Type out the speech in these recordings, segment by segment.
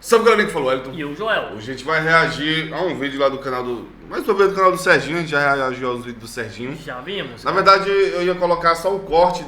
Salve, galerinha que falou, Elton. E o Joel. Hoje a gente vai reagir a um vídeo lá do canal do... Mais pra ver do canal do Serginho, a gente já reagiu aos vídeos do Serginho. Já vimos. Na verdade, eu ia colocar só o corte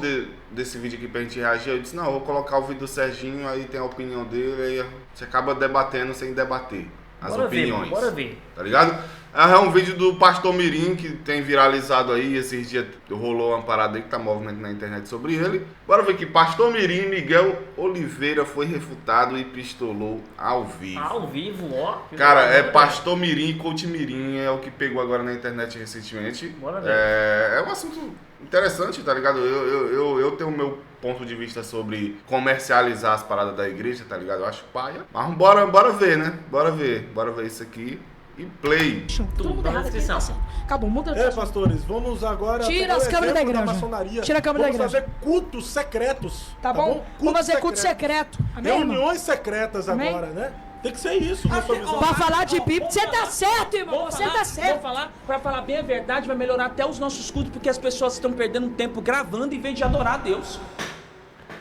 desse vídeo aqui pra gente reagir. Eu disse, não, eu vou colocar o vídeo do Serginho, aí tem a opinião dele, aí você acaba debatendo sem debater as opiniões. Bora ver. Tá ligado? É um vídeo do Pastor Mirim que tem viralizado aí. Esses dias rolou uma parada aí que tá movimento na internet sobre ele. Bora ver que Pastor Mirim Miguel Oliveira foi refutado e pistolou ao vivo. Ao vivo, ó. Cara, é Pastor Mirim e Coach Mirim, é o que pegou agora na internet recentemente. Bora ver. É um assunto interessante, tá ligado? Eu tenho o meu ponto de vista sobre comercializar as paradas da igreja, tá ligado? Eu acho paia. Mas bora ver, né? Bora ver isso aqui. E play. Tudo na descrição. Acabou, muda pastores, vamos agora Tira pegar as o câmeras da exemplo igreja. maçonaria. Tira a câmera da Vamos igreja. fazer cultos secretos. Tá bom? Vamos fazer culto secreto. Amém, irmão? Reuniões secretas Amém? agora, né? Tem que ser isso, na sua visão. Pra falar de Bíblia, você tá certo, irmão. Você tá certo. Pra falar bem a verdade, vai melhorar até os nossos cultos, porque as pessoas estão perdendo tempo gravando em vez de adorar a Deus.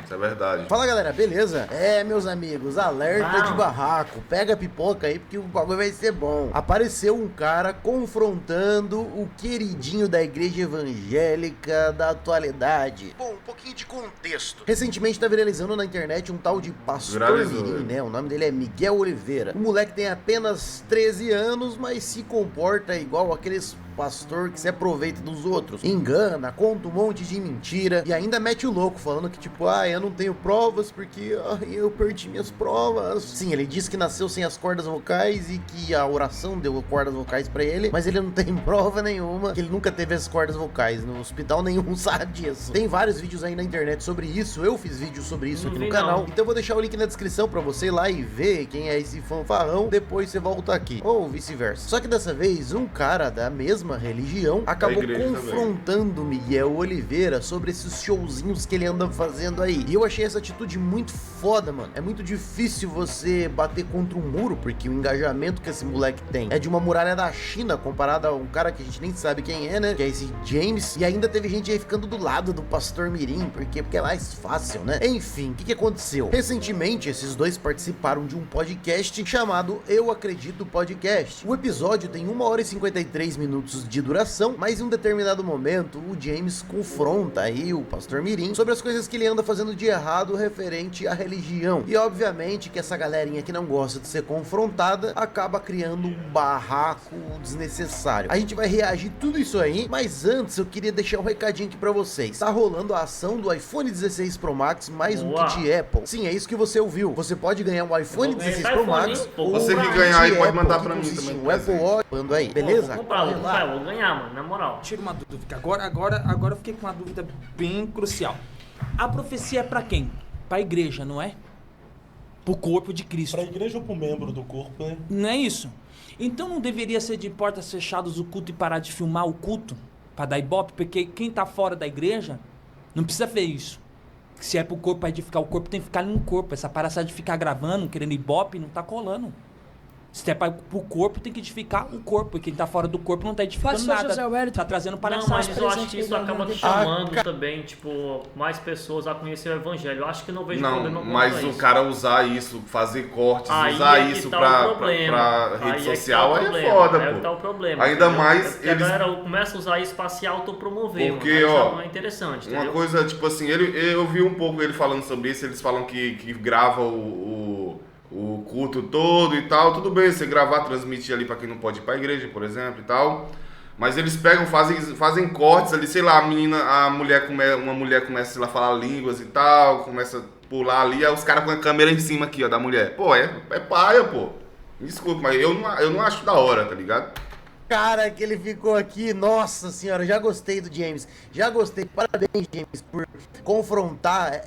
Isso é verdade. Fala galera, beleza? Meus amigos, alerta de barraco. Pega a pipoca aí porque o bagulho vai ser bom. Apareceu um cara confrontando o queridinho da igreja evangélica da atualidade. Bom, um pouquinho de contexto. Recentemente tá viralizando na internet um tal de Pastor Mirim, né? O nome dele é Miguel Oliveira. O moleque tem apenas 13 anos, mas se comporta igual aqueles pastor que se aproveita dos outros, engana, conta um monte de mentira e ainda mete o louco falando que tipo, eu não tenho provas porque eu perdi minhas provas. Sim, ele disse que nasceu sem as cordas vocais e que a oração deu cordas vocais pra ele, mas ele não tem prova nenhuma que ele nunca teve as cordas vocais, no hospital nenhum sabe disso. Tem vários vídeos aí na internet sobre isso, eu fiz vídeo sobre isso aqui no canal, então eu vou deixar o link na descrição pra você ir lá e ver quem é esse fanfarrão, depois você volta aqui, ou vice-versa. Só que dessa vez, um cara da mesma religião acabou confrontando Miguel Oliveira sobre esses showzinhos que ele anda fazendo aí. E eu achei essa atitude muito foda, mano. É muito difícil você bater contra um muro, porque o engajamento que esse moleque tem é de uma muralha da China comparado a um cara que a gente nem sabe quem é, né? Que é esse James. E ainda teve gente aí ficando do lado do Pastor Mirim, porque é mais fácil, né? Enfim, o que aconteceu? Recentemente, esses dois participaram de um podcast chamado Eu Acredito Podcast. O episódio tem 1 hora e 53 minutos de duração, mas em um determinado momento o James confronta aí o Pastor Mirim sobre as coisas que ele anda fazendo de errado referente à religião. E obviamente que essa galerinha que não gosta de ser confrontada acaba criando um barraco desnecessário. A gente vai reagir tudo isso aí, mas antes eu queria deixar um recadinho aqui pra vocês. Tá rolando a ação do iPhone 16 Pro Max mais um kit de Apple. Sim, é isso que você ouviu. Você pode ganhar um iPhone 16 Pro Max ou você que ganhar aí pode mandar pra mim também. Um Apple Watch, aí, beleza? Vou ganhar, mano, na moral. Tira uma dúvida. Agora eu fiquei com uma dúvida bem crucial. A profecia é pra quem? Pra igreja, não é? Pro corpo de Cristo. Pra igreja ou pro membro do corpo, né? Não é isso? Então não deveria ser de portas fechadas o culto e parar de filmar o culto? Pra dar ibope? Porque quem tá fora da igreja não precisa ver isso. Se é pro corpo, pra edificar o corpo, tem que ficar no corpo. Essa parada de ficar gravando, querendo ibope, não tá colando. Se é pro corpo, tem que edificar o corpo. E quem tá fora do corpo não tá edificando nada. Tá trazendo palhaçada. Não, mas eu acho que isso acaba chamando também, tipo, mais pessoas a conhecer o evangelho. Eu acho que não vejo problema com mas o cara usar isso, fazer cortes, usar isso pra rede social, aí é foda, pô. Aí tá o problema. Ainda mais eles... A galera começa a usar isso pra se autopromover. Porque, ó, é interessante, uma coisa, tipo assim, eu vi um pouco ele falando sobre isso, eles falam que grava o culto todo e tal, tudo bem, você gravar, transmitir ali pra quem não pode ir pra igreja, por exemplo, e tal, mas eles pegam, fazem cortes ali, sei lá, uma mulher começa, sei lá, a falar línguas e tal, começa a pular ali, aí os caras com a câmera em cima aqui, ó, da mulher. Pô, é paia, pô. Me desculpa, mas eu não acho da hora, tá ligado? Cara, que ele ficou aqui, nossa senhora, já gostei do James, já gostei, parabéns James por confrontar,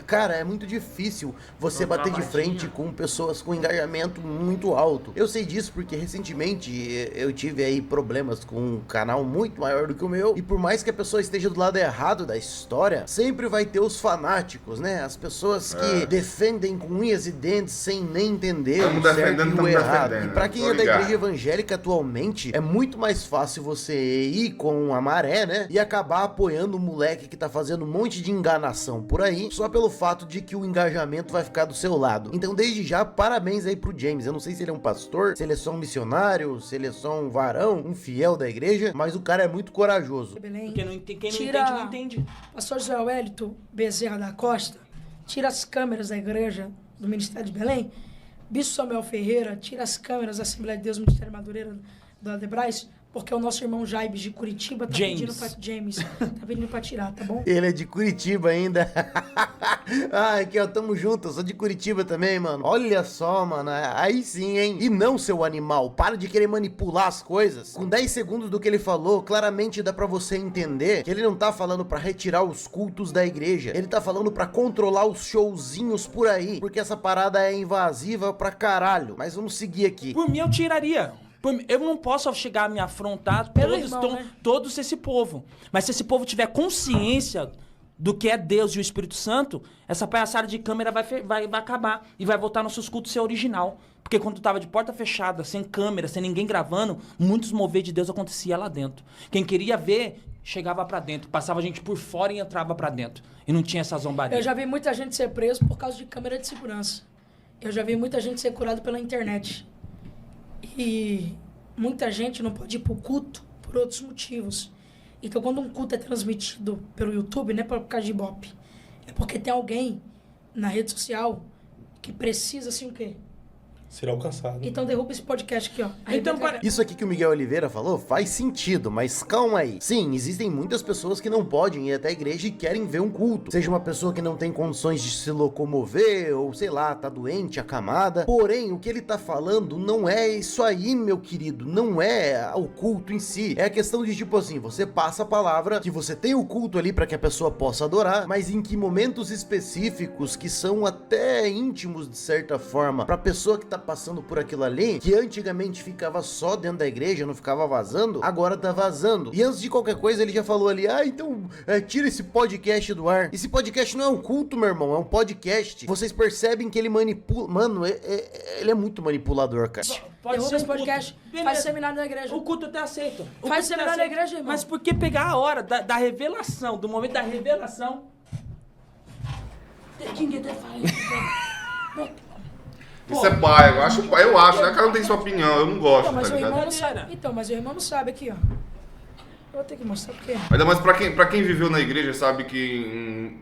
cara, é muito difícil você bater de frente com pessoas com engajamento muito alto. Eu sei disso porque recentemente eu tive aí problemas com um canal muito maior do que o meu, e por mais que a pessoa esteja do lado errado da história, sempre vai ter os fanáticos, né, as pessoas que defendem com unhas e dentes sem nem entender o certo e o errado. E pra quem é da igreja evangélica atualmente, infelizmente, é muito mais fácil você ir com a maré, né? E acabar apoiando o moleque que tá fazendo um monte de enganação por aí, só pelo fato de que o engajamento vai ficar do seu lado. Então, desde já, parabéns aí pro James. Eu não sei se ele é um pastor, se ele é só um missionário, se ele é só um varão, um fiel da igreja, mas o cara é muito corajoso. Belém. Porque não, quem não Tira- entende, não entende. Pastor José Wellington Bezerra da Costa, tira as câmeras da igreja do Ministério de Belém. Bispo Samuel Ferreira, tira as câmeras da Assembleia de Deus do Ministério Madureira da Adebrais, porque o nosso irmão Jaibes de Curitiba tá pedindo pra tá pedindo pra tirar, tá bom? Ele é de Curitiba ainda. Ah, aqui ó, tamo junto, eu sou de Curitiba também, mano. Olha só, mano, aí sim, hein? E não, seu animal, para de querer manipular as coisas. Com 10 segundos do que ele falou, claramente dá pra você entender que ele não tá falando pra retirar os cultos da igreja. Ele tá falando pra controlar os showzinhos por aí, porque essa parada é invasiva pra caralho. Mas vamos seguir aqui. Por mim, eu tiraria. Eu não posso chegar a me afrontar Pelo irmão, né? todos esse povo. Mas se esse povo tiver consciência do que é Deus e o Espírito Santo, essa palhaçada de câmera vai acabar. E vai voltar nossos cultos ser original. Porque quando tava de porta fechada, sem câmera, sem ninguém gravando, muitos mover de Deus acontecia lá dentro. Quem queria ver, chegava pra dentro. Passava a gente por fora e entrava pra dentro. E não tinha essa zombaria. Eu já vi muita gente ser preso por causa de câmera de segurança. Eu já vi muita gente ser curado pela internet. E muita gente não pode ir pro culto por outros motivos. Então, quando um culto é transmitido pelo YouTube, não é por causa de Ibope. É porque tem alguém na rede social que precisa, assim, o quê? Ser alcançado. Então, derruba esse podcast aqui, ó. Então, Isso aqui que o Miguel Oliveira falou faz sentido, mas calma aí. Sim, existem muitas pessoas que não podem ir até a igreja e querem ver um culto. Seja uma pessoa que não tem condições de se locomover, ou sei lá, tá doente, acamada. Porém, o que ele tá falando não é isso aí, meu querido. Não é o culto em si. É a questão de, tipo assim, você passa a palavra que você tem o culto ali pra que a pessoa possa adorar, mas em que momentos específicos que são até íntimos, de certa forma, pra pessoa que tá passando por aquilo ali, que antigamente ficava só dentro da igreja, não ficava vazando, agora tá vazando. E antes de qualquer coisa, ele já falou ali, então tira esse podcast do ar. Esse podcast não é um culto, meu irmão, é um podcast. Vocês percebem que ele manipula... Mano, ele é muito manipulador, cara. Pode Derruba ser esse um culto. podcast, Beleza. faz seminário na igreja. O culto até aceita. O Faz culto até seminário na aceita. igreja, irmão. Mas por que pegar a hora da revelação, do momento da revelação? Isso é pai, eu acho, né? Cada um tem sua opinião, eu não gosto, Então, mas tá o irmão ligado? não sabe. Então, mas o irmão não sabe aqui, ó. Eu vou ter que mostrar porque... Ainda mais pra quem viveu na igreja, sabe que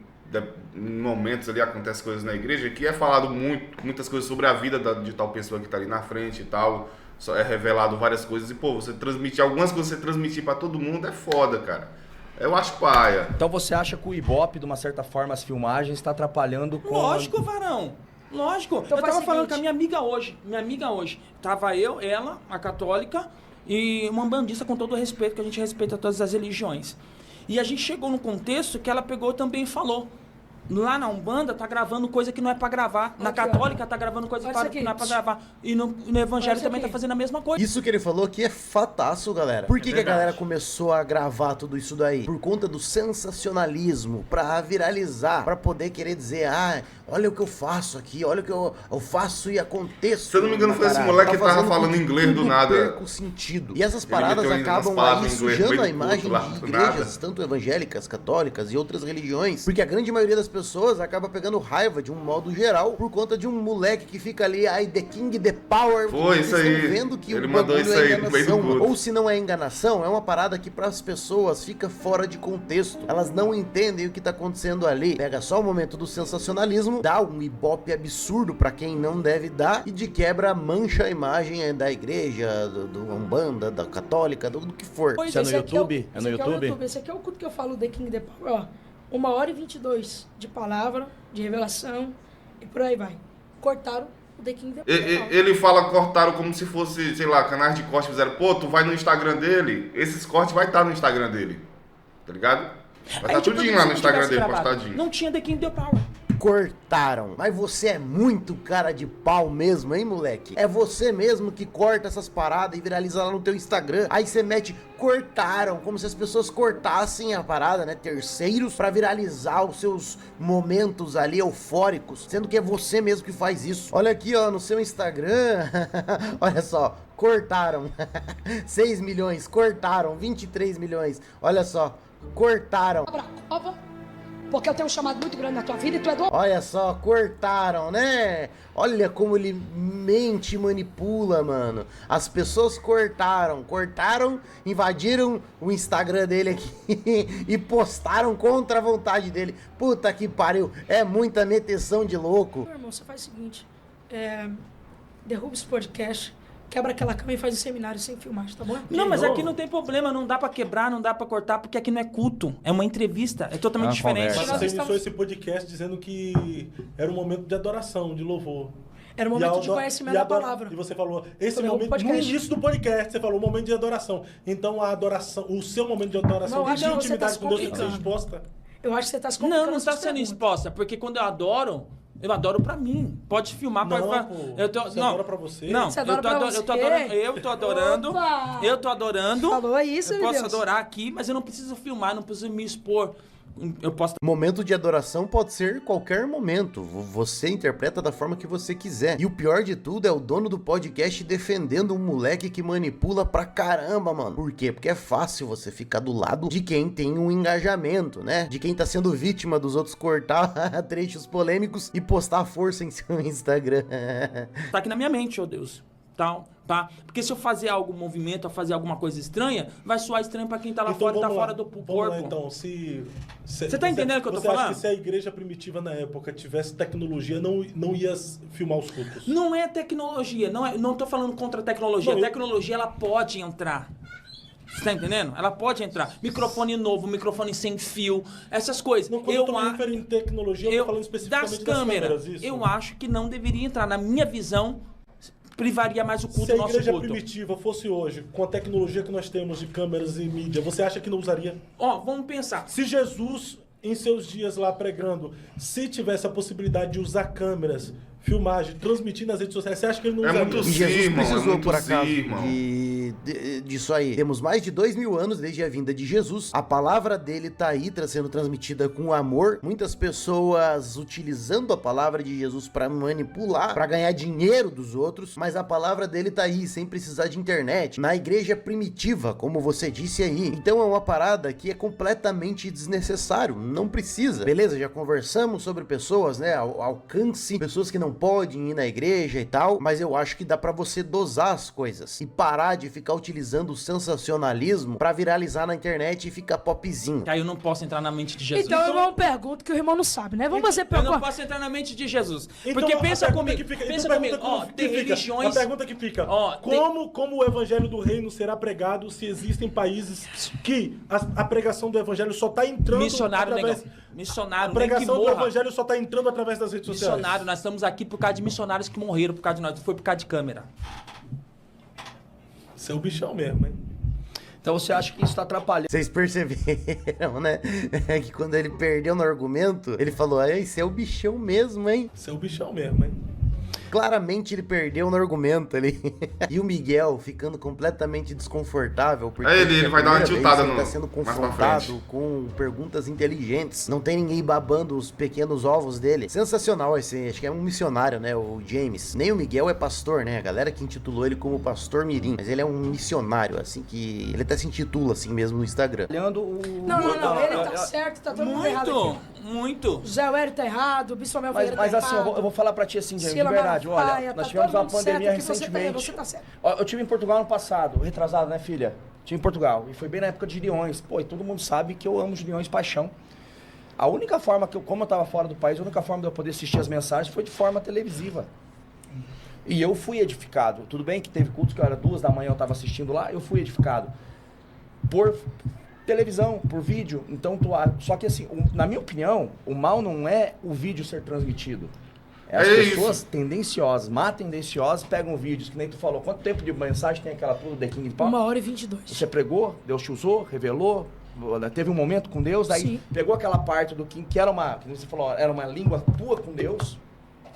em momentos ali acontecem coisas na igreja que é falado muitas coisas sobre a vida de tal pessoa que tá ali na frente e tal. Só é revelado várias coisas e, pô, você transmitir algumas coisas, você transmitir pra todo mundo é foda, cara. Eu acho paia. Então você acha que o Ibope, de uma certa forma, as filmagens, está atrapalhando com... Lógico, varão. Lógico. Então eu faz tava o falando seguinte. com a minha amiga hoje. Tava eu, ela, a católica, e uma bandista com todo o respeito, que a gente respeita todas as religiões. E a gente chegou num contexto que ela pegou também e falou. Lá na Umbanda tá gravando coisa que não é pra gravar. Na Aqui, ó. Católica tá gravando coisa Olha isso que aqui. não é pra gravar. E no Evangelho Olha isso também tá aqui. fazendo a mesma coisa. Isso que ele falou aqui é fataço, galera. Por que, que a verdade. galera começou a gravar tudo isso daí? Por conta do sensacionalismo, pra viralizar, pra poder querer dizer, olha o que eu faço aqui, olha o que eu faço e aconteço. Se eu não me engano, foi esse moleque que tava falando inglês do nada. Perca o sentido. E essas Ele paradas meteu umas acabam palavras aí em inglês sujando no a meio do imagem culto lá, de do igrejas, nada. tanto evangélicas, católicas e outras religiões, porque a grande maioria das pessoas acaba pegando raiva de um modo geral por conta de um moleque que fica ali, the king, the power. Foi Eles isso estão aí. vendo que Ele o mandou bagulho isso aí é no meio do enganação, culto. ou se não é enganação, é uma parada que para as pessoas fica fora de contexto. Elas não entendem o que tá acontecendo ali. Pega só o momento do sensacionalismo, dá um ibope absurdo para quem não deve dar e de quebra mancha a imagem da igreja, do Umbanda, da católica, do que for. Pois Isso é no Esse aqui YouTube? É no esse aqui YouTube? Esse aqui é o culto que eu falo, The King, The Power, ó. 1h22 de palavra, de revelação e por aí vai. Cortaram o The King, The Power. Ele fala cortaram como se fosse, sei lá, canais de corte fizeram. Pô, tu vai no Instagram dele, esses cortes vai estar no Instagram dele. Tá ligado? Vai Aí, estar tipo, tudinho se lá não no Instagram tivesse dele, gravado, postadinho. Não tinha The King The Power. cortaram. Mas você é muito cara de pau mesmo, hein, moleque? É você mesmo que corta essas paradas e viraliza lá no teu Instagram. Aí você mete cortaram, como se as pessoas cortassem a parada, né? Terceiros pra viralizar os seus momentos ali eufóricos, sendo que é você mesmo que faz isso. Olha aqui, ó, no seu Instagram. Olha só, cortaram 6 milhões, cortaram 23 milhões. Olha só, cortaram. Abra a cova, porque eu tenho um chamado muito grande na tua vida e tu é do... Olha só, cortaram, né? Olha como ele mente e manipula, mano. As pessoas cortaram, invadiram o Instagram dele aqui e postaram contra a vontade dele. Puta que pariu, é muita meteção de louco. Meu irmão, você faz o seguinte, derruba esse podcast, quebra aquela cama e faz um seminário sem filmagem, tá bom? Não, mas aqui não tem problema, não dá pra quebrar, não dá pra cortar, porque aqui não é culto, é uma entrevista, é totalmente diferente. Mas você iniciou esse podcast dizendo que era um momento de adoração, de louvor. Era um momento de conhecimento da palavra. E você falou, esse momento, no início do podcast, você falou, momento de adoração. Então a adoração, o seu momento de adoração, de intimidade com Deus tem que ser exposta. Eu acho que você tá se complicando. Não tá sendo exposta, porque quando eu adoro pra mim. Pode filmar, pode falar. Você adora pra você? Não, você adora pra você? Eu tô adorando. Opa! Eu tô adorando. Falou isso, eu meu posso Deus. adorar aqui, mas eu não preciso filmar, não preciso me expor. Eu posso... Momento de adoração pode ser qualquer momento. Você interpreta da forma que você quiser. E o pior de tudo é o dono do podcast defendendo um moleque que manipula pra caramba, mano. Por quê? Porque é fácil você ficar do lado de quem tem um engajamento, né? De quem tá sendo vítima dos outros cortar trechos polêmicos e postar a força em seu Instagram. Tá aqui na minha mente, ó Deus. Tá? Porque se eu fazer algum movimento, fazer alguma coisa estranha, vai soar estranho pra quem tá lá então, fora e tá fora do corpo. Vamos lá, então, você tá entendendo o que eu tô falando? Você acha que se a igreja primitiva na época tivesse tecnologia, não ia filmar os cultos? Não é tecnologia, não tô falando contra a tecnologia. A tecnologia, ela pode entrar. Você tá entendendo? Ela pode entrar. Microfone novo, microfone sem fio, essas coisas. Não, quando eu tô me referindo em tecnologia, eu tô falando especificamente das câmeras. Isso. Eu acho que não deveria entrar. Na minha visão, privaria mais o culto do nosso culto. Se a igreja primitiva fosse hoje, com a tecnologia que nós temos de câmeras e mídia, você acha que não usaria? Vamos pensar. Se Jesus, em seus dias lá pregando, se tivesse a possibilidade de usar câmeras, filmagem, transmitir nas redes sociais, você acha que ele não usaria? E Jesus precisou, por acaso, disso aí. Temos mais de 2000 anos desde a vinda de Jesus. A palavra dele tá aí, sendo transmitida com amor. Muitas pessoas utilizando a palavra de Jesus pra manipular, pra ganhar dinheiro dos outros. Mas a palavra dele tá aí, sem precisar de internet. Na igreja primitiva, como você disse aí. Então é uma parada que é completamente desnecessário. Não precisa. Beleza, já conversamos sobre pessoas, né? Alcance, pessoas que não podem ir na igreja e tal, mas eu acho que dá pra você dosar as coisas e parar de ficar utilizando o sensacionalismo pra viralizar na internet e ficar popzinho. Aí eu não posso entrar na mente de Jesus. Então o irmão pergunta que o irmão não sabe, né? Vamos fazer Eu não posso entrar na mente de Jesus. Porque pensa comigo, tem religiões... A pergunta que fica, como o evangelho do reino será pregado se existem países que a pregação do evangelho só tá entrando Missionário, a pregação do evangelho só tá entrando através das redes sociais. Missionário, nós estamos aqui por causa de missionários que morreram por causa de nós, não foi por causa de câmera. Você é o bichão mesmo, hein? Então você acha que isso tá atrapalhando? Vocês perceberam, né? Que quando ele perdeu no argumento, ele falou, esse é o bichão mesmo, hein? Você é o bichão mesmo, hein? Claramente ele perdeu no argumento ali. E o Miguel ficando completamente desconfortável. Porque ele vai dar uma tiltada no... Ele tá sendo confrontado com perguntas inteligentes. Não tem ninguém babando os pequenos ovos dele. Sensacional esse, acho que é um missionário, né? O James. Nem o Miguel é pastor, né? A galera que intitulou ele como Pastor Mirim. Mas ele é um missionário, assim, que... Ele até se intitula assim mesmo no Instagram. Não, ele tá certo, tá todo mundo errado aqui. Muito. Zé Hélio tá errado, o Bispo Mel Ferreira tá errado. Mas assim, eu vou falar pra ti assim, de verdade. Olha, nós tivemos uma pandemia recentemente. Você tá certo. Eu tive em Portugal ano passado, retrasado, né, filha? Tive em Portugal. E foi bem na época de Leões. Pô, e todo mundo sabe que eu amo os Leões paixão. A única forma como eu tava fora do país, a única forma de eu poder assistir as mensagens foi de forma televisiva. E eu fui edificado. Tudo bem que teve cultos que eu era 2 da manhã, eu tava assistindo lá, eu fui edificado. Por televisão, por vídeo. Então, só que assim, na minha opinião, o mal não é o vídeo ser transmitido. É as pessoas tendenciosas, tendenciosas, pegam vídeos, que nem tu falou. Quanto tempo de mensagem tem aquela tudo The King Power? 1h22. Você pregou, Deus te usou, revelou, teve um momento com Deus, daí Sim. pegou aquela parte do que era uma, que você falou, era uma língua tua com Deus,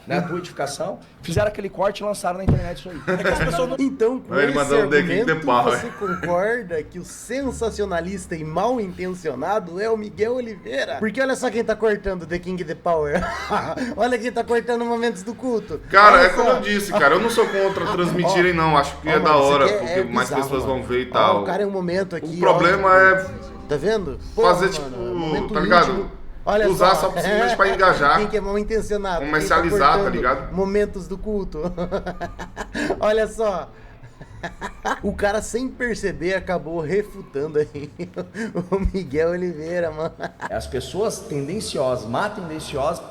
né, a tua edificação, fizeram aquele corte e lançaram na internet isso aí. É que as pessoas não... Então, com Ele esse mandou o The King argumento, The Power. você concorda que o sensacionalista e mal intencionado é o Miguel Oliveira? Porque olha só quem tá cortando The King The Power. Olha quem tá cortando momentos do culto. Cara, Olha é como só. eu disse, cara, eu não sou contra transmitirem, não. Acho que Ó, é da mano, isso hora, aqui porque mais bizarro, pessoas vão mano. ver e Ó, tal. o cara é um momento aqui. O problema ó, é Tá vendo? fazer, Porra, tipo, mano, momento tá ligado? íntimo. Olha Usar só simplesmente pra engajar. Quem que é mal intencionado? Quem Comercializar, tá cortando ligado? Momentos do culto. Olha só. O cara, sem perceber, acabou refutando aí o Miguel Oliveira, mano. As pessoas tendenciosas, má tendenciosas,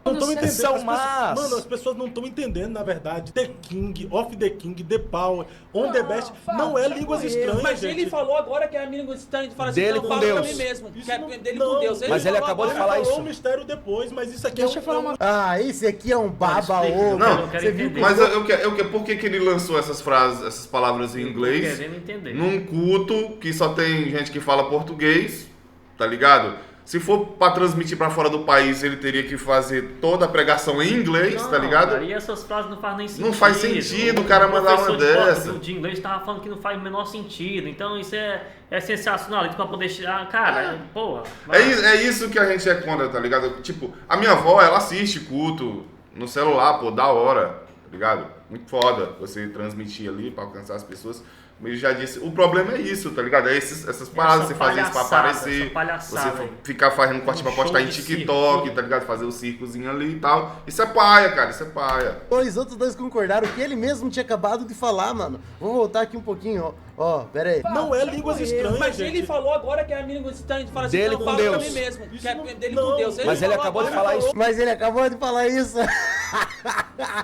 Não estão entendendo. São As pessoas- más. Mano, as pessoas não estão entendendo, na verdade. The King, Off the King, The Power, On the Best, não é línguas estranhas, Mas gente. ele falou agora que é amigo estranho, fala assim, Dele não, com fala Deus. pra mim mesmo, Isso que é não- dele não, com Deus. Mas ele acabou de falar Ele falou isso. o mistério depois, mas isso aqui Deixa é eu falar uma Ah, esse aqui é um baba explica. ovo. Não, eu quero Você viu entender. que Mas por que ele lançou essas frases, essas palavras em inglês Querendo entender. num culto que só tem gente que fala português, tá ligado? Se for pra transmitir pra fora do país, ele teria que fazer toda a pregação em inglês, Não, tá ligado? cara, e essas frases não fazem nem sentido. Não faz sentido o cara mandar uma dessa. De inglês tava falando que não faz o menor sentido. Então isso é sensacionalismo pra poder tirar. Cara, porra. É isso que a gente é contra, tá ligado? Tipo, a minha avó, ela assiste culto no celular, pô, da hora, tá ligado? Muito foda você transmitir ali pra alcançar as pessoas. Mas eu já disse, o problema é isso, tá ligado? É essas paradas, você fazer isso pra aparecer, essa palhaçada você aí. ficar fazendo corte pra Um show postar em de TikTok, circo. tá ligado? Fazer o circozinho ali e tal. Isso é paia, cara, isso é paia. Os outros dois concordaram que ele mesmo tinha acabado de falar, mano. Vou voltar aqui um pouquinho, ó. Ó, pera aí. Não é línguas estranhas, Mas gente. ele falou agora que é amigo estranho, fala assim, Dele não, com fala Deus. pra mim mesmo, que é Isso dele não- com Deus. Mas ele falou acabou de agora, falar isso. Mas ele acabou de falar isso.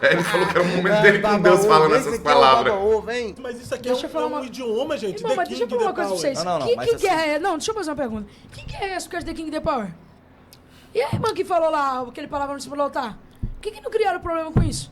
Ele falou que era o momento dele com Baba Deus ovo, falando esse essas aqui é o palavras. baba ovo, hein? Mas isso aqui Deixa eu é falar um uma- idioma, gente. Irmão, The mas King, deixa eu falar uma The coisa pra Power. vocês. Não, Que mas que assim- é? Não, deixa eu fazer uma pergunta. Quem que é esse por causa de The King The Power? E a irmã que falou lá, aquele palavra em cima do altar? Por que não criaram problema com isso?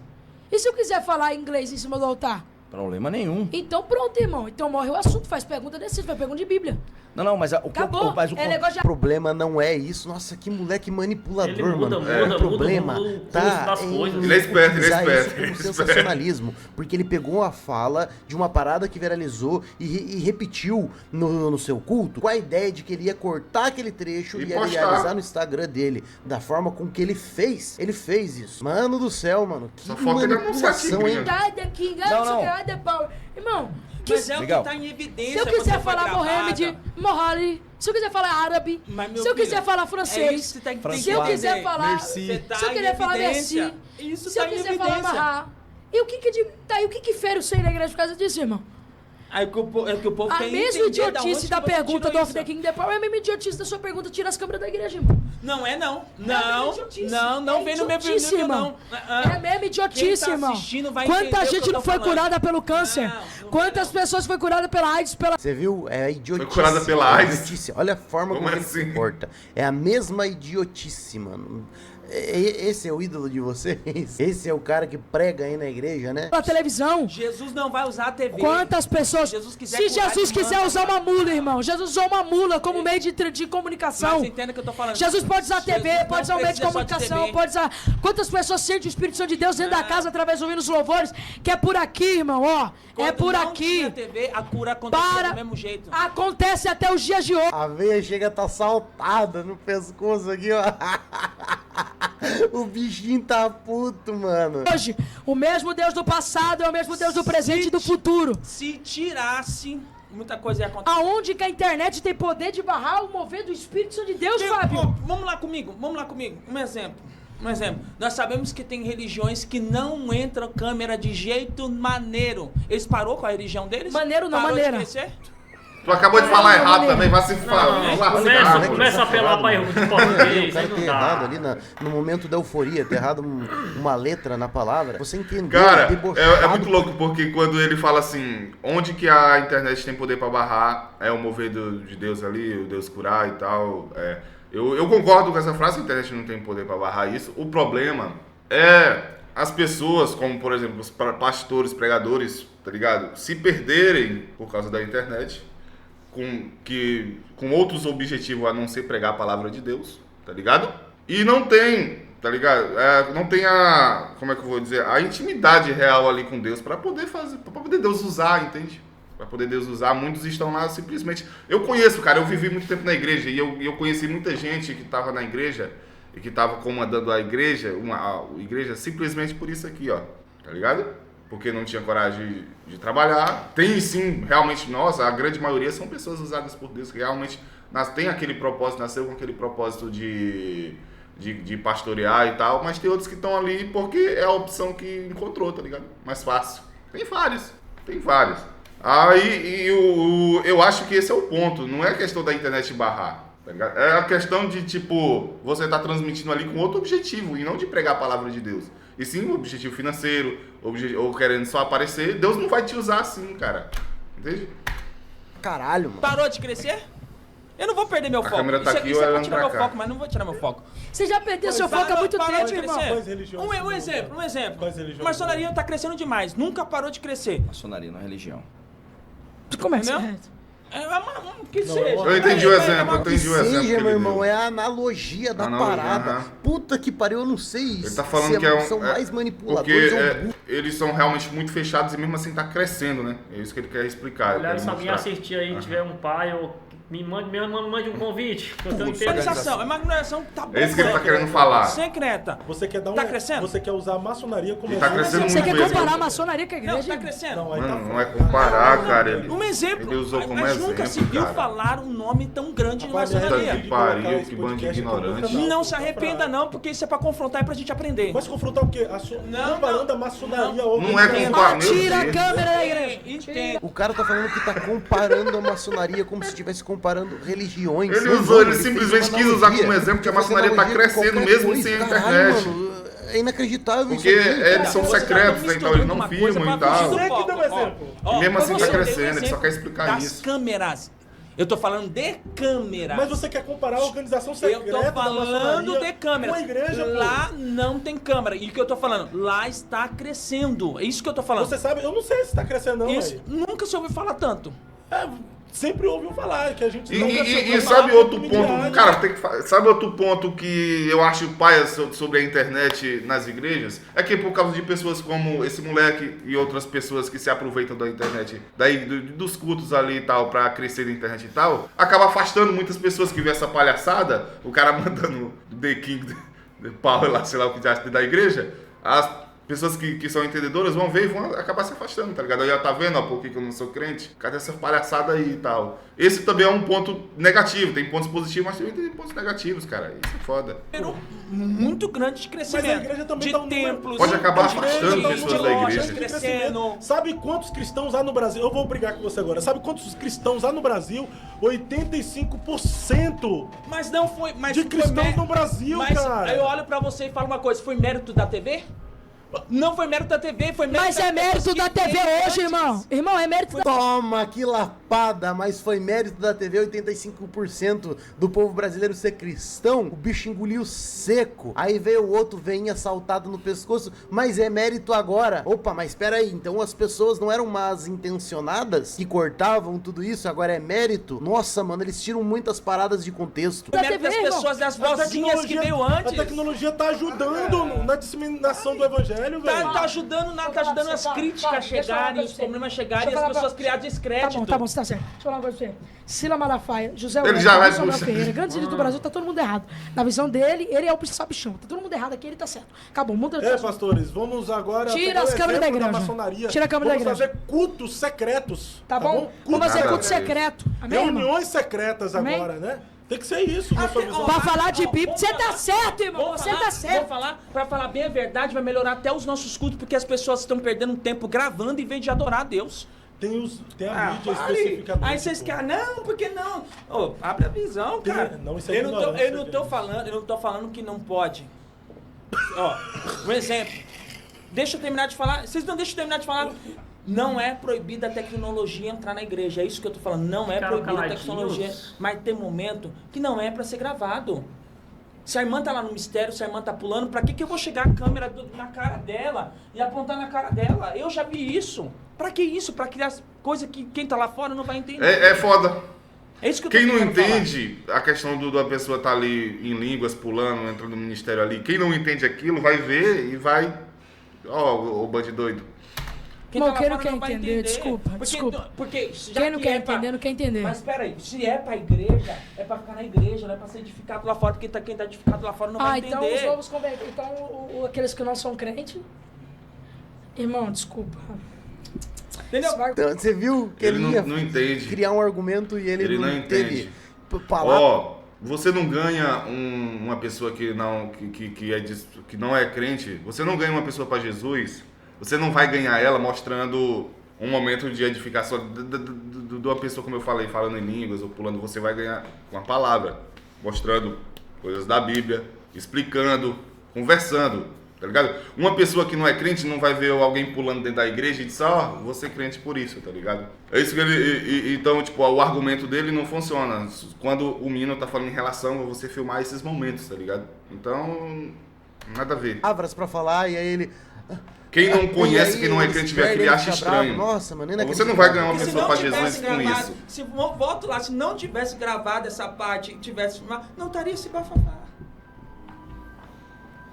E se eu quiser falar inglês em cima do altar? Problema nenhum. Então pronto, irmão. Então morre o assunto, faz pergunta decide, faz pergunta de Bíblia. Não, mas o que Acabou. mas o É negócio de... O problema não é isso. Nossa, que moleque manipulador, Ele muda, mano. muda, O problema muda o curso tá das em coisas. Ele é esperto, ele é usar esperto, isso como ele é esperto. sensacionalismo. Porque ele pegou a fala de uma parada que viralizou e repetiu no seu culto com a ideia de que ele ia cortar aquele trecho E e ia postar. realizar no Instagram dele. Da forma com que ele fez. Ele fez isso. Mano do céu, mano. Que Só falta ele anunciar a manipulação, tigrinha. hein? Ai, The King, ai, Não, não sei o que, não. ai, The Power. Irmão, que Mas é o Legal. que tá em evidência. se eu quando quiser você foi falar gravada. Mohamed, Mohali, se eu quiser falar árabe, Mas, meu se eu filho, quiser falar é francês, isso que tem que se eu entender. quiser falar, Merci. Você tá se eu em quiser falar evidência. merci, Isso se eu tá em quiser falar evidência. marrar, e o que que tá aí, o que que fere o seio da igreja por causa disso, irmão? Aí que o povo A quer mesma entender da idiotice onde da que você pergunta do tirou Off the isso. King The Power é a mesma idiotice da sua pergunta, tira as câmeras da igreja, irmão. Não é não. É Não, idiotice. não É vem no meu idiotice, nível, irmão. não. É a mesma idiotice, Quem tá irmão. assistindo vai entender Quanta o que gente eu não tô foi falando. curada pelo câncer? Não Quantas pessoas foi curada pela AIDS, pela... Você viu? É a idiotice. Foi curada pela é a AIDS. idiotice. Olha a forma Como como ele assim? se comporta. É a mesma idiotice, mano. Esse é o ídolo de vocês? Esse é o cara que prega aí na igreja, né? pela televisão? Jesus não vai usar a TV. Quantas pessoas... Se Jesus quiser Se curar Jesus de quiser manta, usar uma mula, irmão. Jesus usou uma mula como meio de comunicação. Mas entenda o que eu tô falando. Jesus pode usar a TV, Jesus pode usar não o meio de precisa só comunicação, TV. pode usar... Quantas pessoas sentem o Espírito Santo de Deus dentro da Não. casa através do hino dos louvores? Que é por aqui, irmão, ó. É Quando por não aqui. tinha TV, a cura acontecia Para. do mesmo jeito. Acontece até os dias de hoje. A veia chega a estar saltada no pescoço aqui, ó. O bichinho tá puto, mano. Hoje, o mesmo Deus do passado é o mesmo Deus do presente e do futuro. Se tirasse, muita coisa ia acontecer. Aonde que a internet tem poder de barrar o mover do Espírito Santo de Deus, Fábio? Ó, vamos lá comigo. Um exemplo. Nós sabemos que tem religiões que não entram câmera de jeito maneiro. Eles parou com a religião deles? Maneiro não, Parou de maneira. crescer? Tu acabou de falar Não, errado não, também, vai se falar. Não, Vai se começa, falar. começa a apelar pra erro de O português, cara aí não ter errado dá. ali no momento da euforia, ter errado uma letra na palavra. Você entendeu? Cara, debochado. é muito louco porque quando ele fala assim, onde que a internet tem poder pra barrar, é o mover de Deus ali, o Deus curar e tal. Eu concordo com essa frase, a internet não tem poder pra barrar isso. O problema é as pessoas, como por exemplo os pastores, pregadores, tá ligado? Se perderem por causa da internet, com outros objetivos a não ser pregar a palavra de Deus, tá ligado? E não tem, tá ligado? Não tem como é que eu vou dizer, a intimidade real ali com Deus pra poder Deus usar, entende? Pra poder Deus usar. Muitos estão lá simplesmente... Eu conheço, cara, eu vivi muito tempo na igreja e eu conheci muita gente que tava na igreja e que tava comandando a igreja simplesmente por isso aqui, ó, tá ligado? Porque não tinha coragem de trabalhar. Tem sim, realmente, nossa, a grande maioria são pessoas usadas por Deus que realmente tem aquele propósito, nasceu com aquele propósito de pastorear e tal, mas tem outros que estão ali porque é a opção que encontrou, tá ligado? Mais fácil. Tem vários. Aí eu acho que esse é o ponto, não é a questão da internet barrar, tá ligado? É a questão de, tipo, você tá transmitindo ali com outro objetivo e não de pregar a palavra de Deus. E sim, o objetivo financeiro, ou querendo só aparecer, Deus não vai te usar assim, cara. Entende? Caralho, mano. Parou de crescer? Eu não vou perder meu foco. câmera tá aqui, isso é pra olhando tirar pra meu cá. foco, mas não vou tirar meu foco. Você já perdeu seu foco há muito Parou tempo, de irmão. crescer. Quais religiões Um exemplo. Quais religiões Maçonaria tá crescendo demais, nunca parou de crescer. Maçonaria não é religião. Como é que Entendeu? Que Não, seja. Eu entendi o exemplo, Que seja, que ele meu irmão, deu. é a analogia da Analogia, parada. aham. Puta que pariu, eu não sei Ele se tá falando que são mais porque manipuladores ou burros. eles são realmente muito fechados e mesmo assim tá crescendo, né? É isso que ele quer explicar. Galera, se alguém mostrar. assistir aí, tiver um pai, me mande um convite. Que eu tô inteiro. Organização, é uma organização que tá boa. É isso que ele tá querendo falar. Secreta. Você quer dar Tá crescendo? Você quer usar a maçonaria como E tá crescendo Você muito quer mesmo. comparar a maçonaria com a Não, igreja? tá crescendo. Não, aí tá Mano, não foda. é comparar, cara. Ele, Um exemplo. ele usou como mas exemplo, nunca se viu cara. falar um nome tão grande de Rapaz, maçonaria. Puta que pariu, que bando de ignorante. Não se arrependa não, porque isso é pra confrontar e pra gente aprender. Mas confrontar o quê? Comparando a maçonaria ao Não é comparar, meu Tira a Deus. câmera da igreja. Entende? O cara tá falando que tá comparando a maçonaria como se estivesse comparando religiões. Ele simplesmente quis usar como exemplo que a maçonaria tá crescendo mesmo sem a internet. Mano, é inacreditável Porque isso aqui, cara. eles são secretos, né, então eles não filmam e tal. Você que deu um exemplo. E mesmo assim pra tá você ter crescendo, ele só quer explicar das isso. câmeras. Eu tô falando de câmeras. Mas você quer comparar a organização Eu secreta tô da falando maçonaria de câmeras. com a igreja, pô. Lá não tem câmera. E o que eu tô falando? Lá está crescendo. É isso que eu tô falando. Você sabe, eu não sei se tá crescendo não, Isso, velho. nunca se ouviu falar tanto. Sempre ouviu falar que a gente E sabe outro ponto, cara, sabe outro ponto que eu acho paia sobre a internet nas igrejas? É que por causa de pessoas como esse moleque e outras pessoas que se aproveitam da internet, dos cultos ali e tal, pra crescer na internet e tal, acaba afastando muitas pessoas que vê essa palhaçada, o cara mandando The King, Power lá, sei lá o que já da igreja, as pessoas que são entendedoras vão ver e vão acabar se afastando, tá ligado? Aí, ó, tá vendo, ó, por que eu não sou crente? Cadê essa palhaçada aí e tal? Esse também é um ponto negativo, tem pontos positivos, mas também tem pontos negativos, cara. Isso é foda. Muito grande de crescimento. Mas a igreja também de tá um número- templos. Pode acabar de afastando igrejas, pessoas de da lojas igreja. crescendo. Sabe quantos cristãos há no Brasil? Eu vou brigar com você agora. Sabe quantos cristãos há no Brasil? 85% Mas não foi. Mas de foi cristãos no Brasil, mas cara. eu olho pra você e falo uma coisa: foi mérito da TV? Não foi mérito da TV, foi mérito Mas é mérito da TV hoje, irmão. Irmão, é mérito da... Toma, que lapada, mas foi mérito da TV 85% do povo brasileiro ser cristão, o bicho engoliu seco, aí veio o outro veinho assaltado no pescoço, mas é mérito agora. Opa, mas espera aí, então as pessoas não eram más intencionadas que cortavam tudo isso, agora é mérito? Nossa, mano, eles tiram muitas paradas de contexto. Foi mérito das pessoas, das vozinhas que veio antes. A tecnologia tá ajudando na disseminação do evangelho, velho. Tá ajudando as críticas a chegarem, os problemas chegarem e as pessoas criarem descrédito. Tá bom, você tá certo. Deixa eu falar uma coisa pra você. Sila Malafaia, José Ele Wellington, já vai Samuel puxar. Ferreira, grandes líderes do Brasil, tá todo mundo errado. Na visão dele, ele é o principal bichão. Tá todo mundo errado aqui, ele tá certo. Acabou, muda de assunto. Pastores, vamos agora Tira pegar as o câmeras da exemplo igreja. maçonaria. Tira a câmera da Vamos igreja. fazer cultos secretos. Tá bom? Cultos Vamos fazer Nada culto a ver. secreto. Amém, irmão? Reuniões secretas Amém? agora, né? Tem que ser isso na sua visão. Pra falar de Bíblia, você tá certo, irmão. Você tá certo. Pra falar bem a verdade, vai melhorar até os nossos cultos, porque as pessoas estão perdendo tempo gravando em vez de adorar a Deus. Tem a mídia especificamente. Aí vocês querem, não, porque não? Ô, abre a visão, cara. Não, isso é eu não ignorância, tô falando que não pode. Ó, um exemplo. Deixa eu terminar de falar. Vocês não deixam eu terminar de falar. Não é proibida a tecnologia entrar na igreja. É isso que eu tô falando. Não é Ficaram proibida a caladinhos. tecnologia. Mas tem momento que não é pra ser gravado. Se a irmã tá lá no mistério, se a irmã tá pulando, pra que eu vou chegar a câmera na cara dela e apontar na cara dela? Eu já vi isso. Pra que isso? Pra criar coisa que quem tá lá fora não vai entender. É foda. É isso que eu Quem não tentando falar. entende a questão da pessoa estar ali em línguas, pulando, entrando no ministério ali, quem não entende aquilo vai ver e vai... Ó, o bande doido. Quem Bom, tá lá quem não fora quer vai entender, desculpa. Porque já Quem não que quer é pra- entender, não quer entender. Mas peraí, se é pra igreja, é pra ficar na igreja, não é pra ser edificado lá fora, porque quem tá edificado lá fora não vai entender. Então os novos convertidos, então aqueles que não são crentes, irmão, desculpa. Entendeu? Isso vai- Então, você viu que Ele ele ia não entende. criar um argumento e ele Ele não teve entende. palavra. Ó, você não ganha uma pessoa que não é crente, você não ganha uma pessoa para Jesus, você não vai ganhar ela mostrando um momento de edificação de uma pessoa, como eu falei, falando em línguas ou pulando, você vai ganhar com a palavra, mostrando coisas da Bíblia, explicando, conversando, tá ligado? Uma pessoa que não é crente não vai ver alguém pulando dentro da igreja e dizer, ó, você é crente por isso, tá ligado? É isso que ele... Então, tipo, o argumento dele não funciona quando o menino tá falando em relação a você filmar esses momentos, tá ligado? Então, nada a ver. Palavras pra falar e aí ele... Quem não E conhece, aí quem não é eles crente vê aquilo e perdem, acha fica bravo. estranho. Nossa, mano, Você não vai ganhar uma Porque se pessoa não pra Jesus tivesse com gravado, isso. volto lá, se não tivesse gravado essa parte e tivesse filmado, não estaria esse bafafá.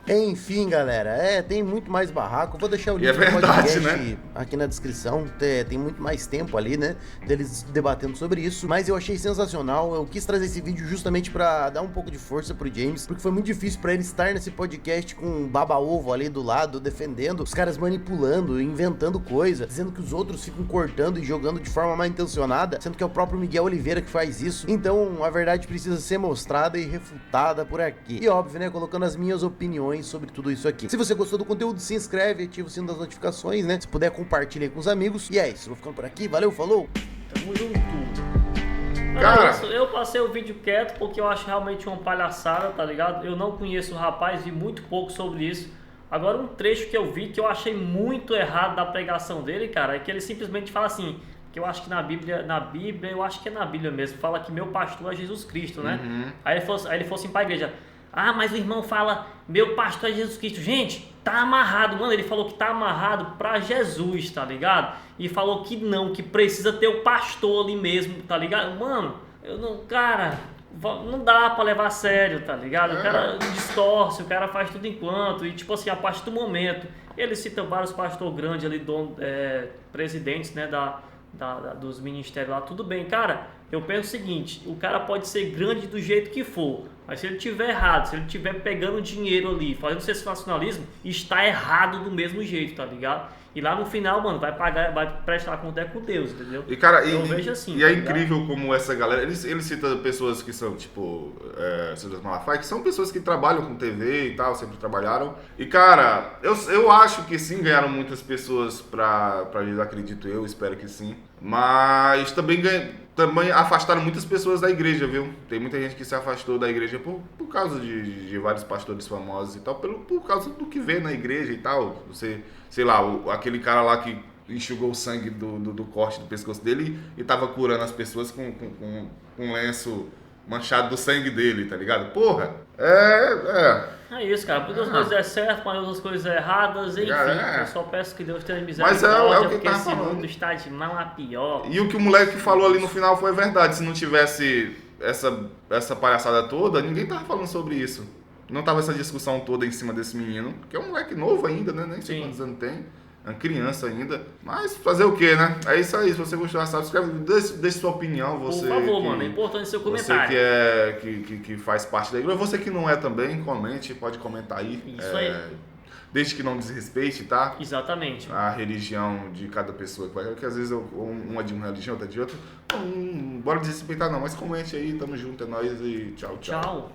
Enfim, galera, tem muito mais barraco. Eu vou deixar o E link é do verdade, podcast né? aqui na descrição. Tem muito mais tempo ali, né? Deles debatendo sobre isso. Mas eu achei sensacional. Eu quis trazer esse vídeo justamente pra dar um pouco de força pro James, porque foi muito difícil pra ele estar nesse podcast com um baba-ovo ali do lado, defendendo, os caras manipulando, inventando coisa, dizendo que os outros ficam cortando e jogando de forma mal intencionada, sendo que é o próprio Miguel Oliveira que faz isso. Então, a verdade precisa ser mostrada e refutada por aqui. E óbvio, né? Colocando as minhas opiniões sobre tudo isso aqui. Se você gostou do conteúdo, se inscreve, ativa o sino das notificações, né? Se puder, compartilha aí com os amigos. E é isso, vou ficando por aqui. Valeu, falou! Tamo junto. Cara. Era isso. Eu passei o vídeo quieto porque eu acho realmente uma palhaçada, tá ligado? Eu não conheço o rapaz, vi muito pouco sobre isso. Agora, um trecho que eu vi que eu achei muito errado da pregação dele, cara, é que ele simplesmente fala assim, que eu acho que na Bíblia, eu acho que é na Bíblia mesmo, fala que meu pastor é Jesus Cristo, né? Aí ele falou assim pra igreja, mas o irmão fala, meu pastor é Jesus Cristo. Gente, tá amarrado, mano. Ele falou que tá amarrado pra Jesus, tá ligado? E falou que não, que precisa ter o pastor ali mesmo, tá ligado? Mano, cara, não dá pra levar a sério, tá ligado? O cara distorce, o cara faz tudo enquanto. E tipo assim, a partir do momento, ele cita vários pastores grandes ali, presidentes, né, dos ministérios lá, tudo bem, cara. Eu penso o seguinte, o cara pode ser grande do jeito que for, mas se ele tiver errado, se ele tiver pegando dinheiro ali, fazendo sensacionalismo, está errado do mesmo jeito, tá ligado? E lá no final, mano, vai prestar conta com Deus, entendeu? E cara, eu vejo assim. E é incrível como essa galera, ele cita pessoas que são tipo Silas Malafaia, que são pessoas que trabalham com TV e tal, sempre trabalharam. E cara, eu acho que sim, ganharam muitas pessoas pra Jesus, acredito eu, espero que sim. Mas também afastaram muitas pessoas da igreja, viu? Tem muita gente que se afastou da igreja por causa de vários pastores famosos e tal, por causa do que vê na igreja e tal. Você, sei lá, aquele cara lá que enxugou o sangue do corte do pescoço dele e tava curando as pessoas com um lenço manchado do sangue dele, tá ligado? Porra, É isso, cara. Muitas coisas é certo, mas outras coisas é erradas, enfim. Eu só peço que Deus tenha misericórdia, Mas é o que porque tá esse falando. mundo está de mal a pior. E o que o moleque falou ali no final foi verdade. Se não tivesse essa palhaçada toda, ninguém tava falando sobre isso. Não tava essa discussão toda em cima desse menino, que é um moleque novo ainda, né? Nem sei quantos anos tem. É uma criança ainda. Mas fazer o quê, né? É isso aí. Se você gostou, sabe, escreve, deixe sua opinião. Você por favor, mano. É importante seu comentário. Você que faz parte da igreja. Você que não é também, comente. Pode comentar aí. Isso aí. Desde que não desrespeite, tá? Exatamente. A religião de cada pessoa que vai. Porque às vezes uma é de uma religião, outra é de outra. Bora desrespeitar não, mas comente aí. Tamo junto, é nóis e tchau, tchau. Tchau.